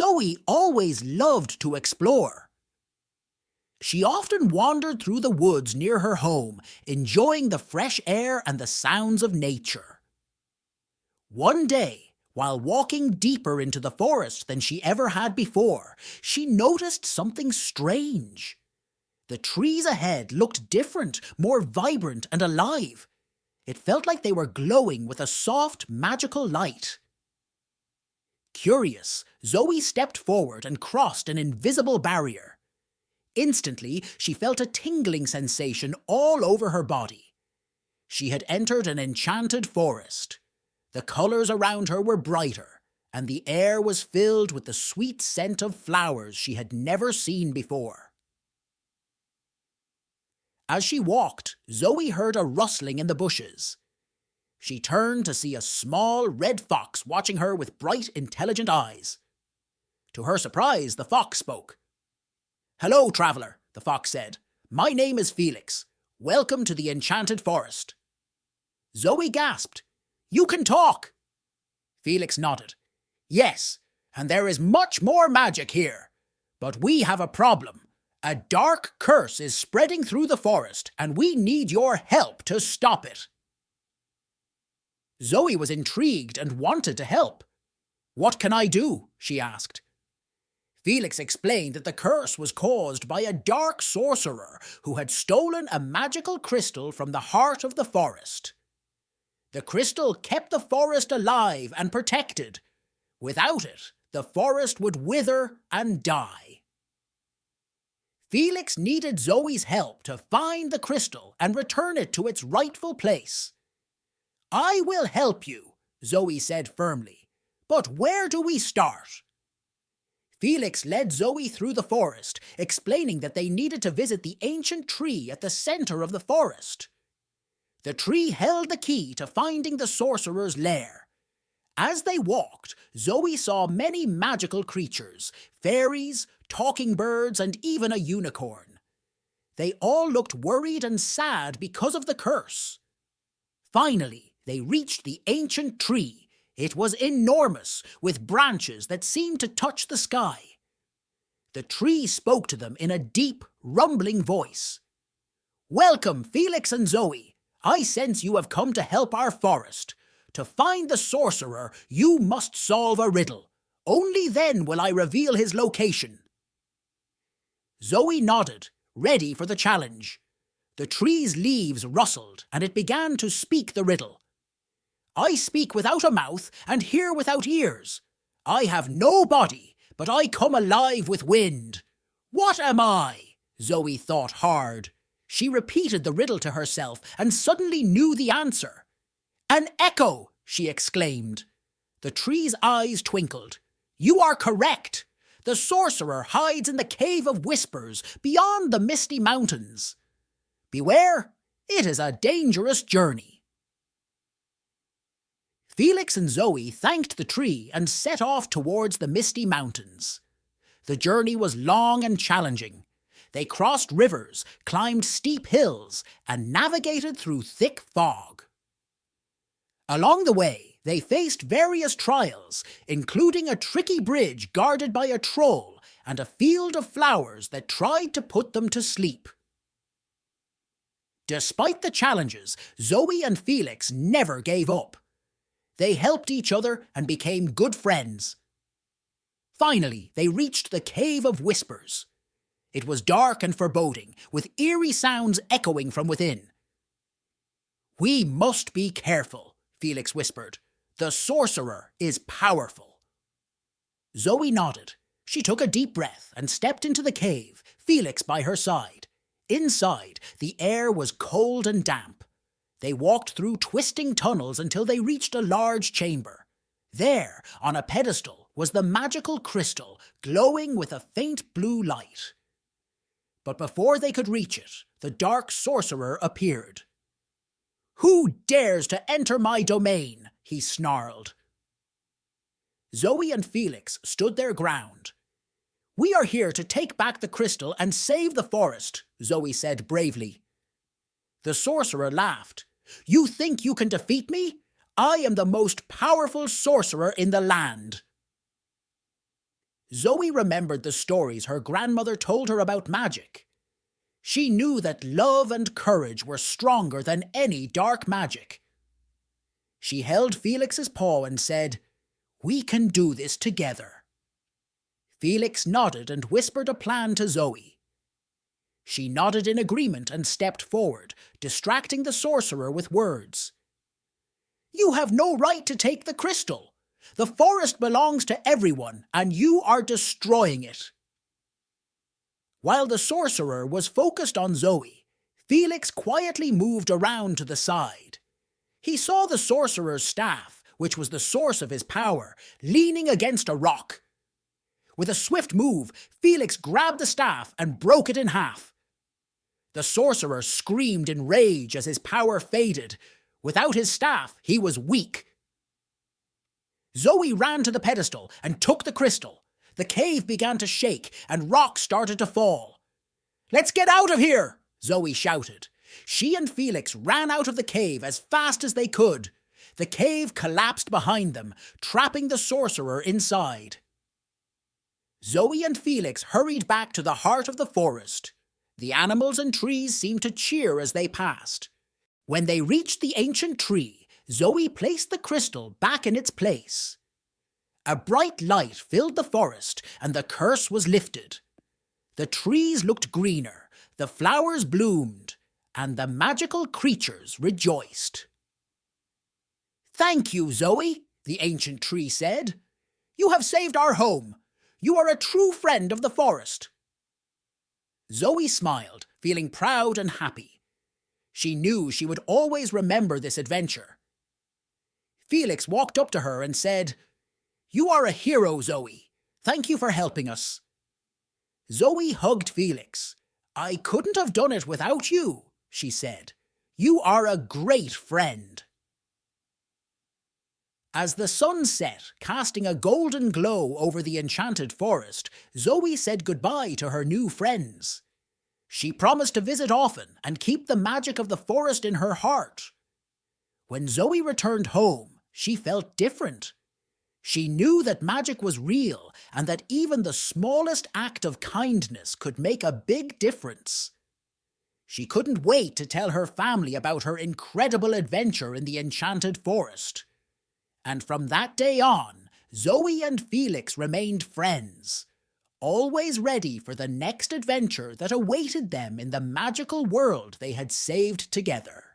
Zoe always loved to explore. She often wandered through the woods near her home, enjoying the fresh air and the sounds of nature. One day, while walking deeper into the forest than she ever had before, she noticed something strange. The trees ahead looked different, more vibrant and alive. It felt like they were glowing with a soft, magical light. Curious, Zoe stepped forward and crossed an invisible barrier. Instantly, she felt a tingling sensation all over her body. She had entered an enchanted forest. The colours around her were brighter, and the air was filled with the sweet scent of flowers she had never seen before. As she walked, Zoe heard a rustling in the bushes. She turned to see a small red fox watching her with bright, intelligent eyes. To her surprise, the fox spoke. "Hello, traveller," the fox said. "My name is Felix. Welcome to the enchanted forest." Zoe gasped. "You can talk!" Felix nodded. "Yes, and there is much more magic here. But we have a problem. A dark curse is spreading through the forest, and we need your help to stop it." Zoe was intrigued and wanted to help. "What can I do?" she asked. Felix explained that the curse was caused by a dark sorcerer who had stolen a magical crystal from the heart of the forest. The crystal kept the forest alive and protected. Without it, the forest would wither and die. Felix needed Zoe's help to find the crystal and return it to its rightful place. "I will help you," Zoe said firmly. "But where do we start?" Felix led Zoe through the forest, explaining that they needed to visit the ancient tree at the centre of the forest. The tree held the key to finding the sorcerer's lair. As they walked, Zoe saw many magical creatures, fairies, talking birds, and even a unicorn. They all looked worried and sad because of the curse. Finally, they reached the ancient tree. It was enormous, with branches that seemed to touch the sky. The tree spoke to them in a deep, rumbling voice. "Welcome, Felix and Zoe. I sense you have come to help our forest. To find the sorcerer, you must solve a riddle. Only then will I reveal his location." Zoe nodded, ready for the challenge. The tree's leaves rustled, and it began to speak the riddle. "I speak without a mouth and hear without ears. I have no body, but I come alive with wind. What am I?" Zoe thought hard. She repeated the riddle to herself and suddenly knew the answer. "An echo!" she exclaimed. The tree's eyes twinkled. "You are correct. The sorcerer hides in the Cave of Whispers beyond the misty mountains. Beware, it is a dangerous journey." Felix and Zoe thanked the tree and set off towards the misty mountains. The journey was long and challenging. They crossed rivers, climbed steep hills, and navigated through thick fog. Along the way, they faced various trials, including a tricky bridge guarded by a troll and a field of flowers that tried to put them to sleep. Despite the challenges, Zoe and Felix never gave up. They helped each other and became good friends. Finally, they reached the Cave of Whispers. It was dark and foreboding, with eerie sounds echoing from within. "We must be careful," Felix whispered. "The sorcerer is powerful." Zoe nodded. She took a deep breath and stepped into the cave, Felix by her side. Inside, the air was cold and damp. They walked through twisting tunnels until they reached a large chamber. There, on a pedestal, was the magical crystal, glowing with a faint blue light. But before they could reach it, the dark sorcerer appeared. "Who dares to enter my domain?" he snarled. Zoe and Felix stood their ground. "We are here to take back the crystal and save the forest," Zoe said bravely. The sorcerer laughed. "You think you can defeat me? I am the most powerful sorcerer in the land." Zoe remembered the stories her grandmother told her about magic. She knew that love and courage were stronger than any dark magic. She held Felix's paw and said, "We can do this together." Felix nodded and whispered a plan to Zoe. She nodded in agreement and stepped forward, distracting the sorcerer with words. "You have no right to take the crystal. The forest belongs to everyone, and you are destroying it." While the sorcerer was focused on Zoe, Felix quietly moved around to the side. He saw the sorcerer's staff, which was the source of his power, leaning against a rock. With a swift move, Felix grabbed the staff and broke it in half. The sorcerer screamed in rage as his power faded. Without his staff, he was weak. Zoe ran to the pedestal and took the crystal. The cave began to shake and rocks started to fall. "Let's get out of here!" Zoe shouted. She and Felix ran out of the cave as fast as they could. The cave collapsed behind them, trapping the sorcerer inside. Zoe and Felix hurried back to the heart of the forest. The animals and trees seemed to cheer as they passed. When they reached the ancient tree, Zoe placed the crystal back in its place. A bright light filled the forest, and the curse was lifted. The trees looked greener, the flowers bloomed, and the magical creatures rejoiced. "Thank you, Zoe," the ancient tree said. "You have saved our home. You are a true friend of the forest." Zoe smiled, feeling proud and happy. She knew she would always remember this adventure. Felix walked up to her and said, "You are a hero, Zoe. Thank you for helping us." Zoe hugged Felix. "I couldn't have done it without you," she said. "You are a great friend." As the sun set, casting a golden glow over the enchanted forest, Zoe said goodbye to her new friends. She promised to visit often and keep the magic of the forest in her heart. When Zoe returned home, she felt different. She knew that magic was real and that even the smallest act of kindness could make a big difference. She couldn't wait to tell her family about her incredible adventure in the enchanted forest. And from that day on, Zoe and Felix remained friends, always ready for the next adventure that awaited them in the magical world they had saved together.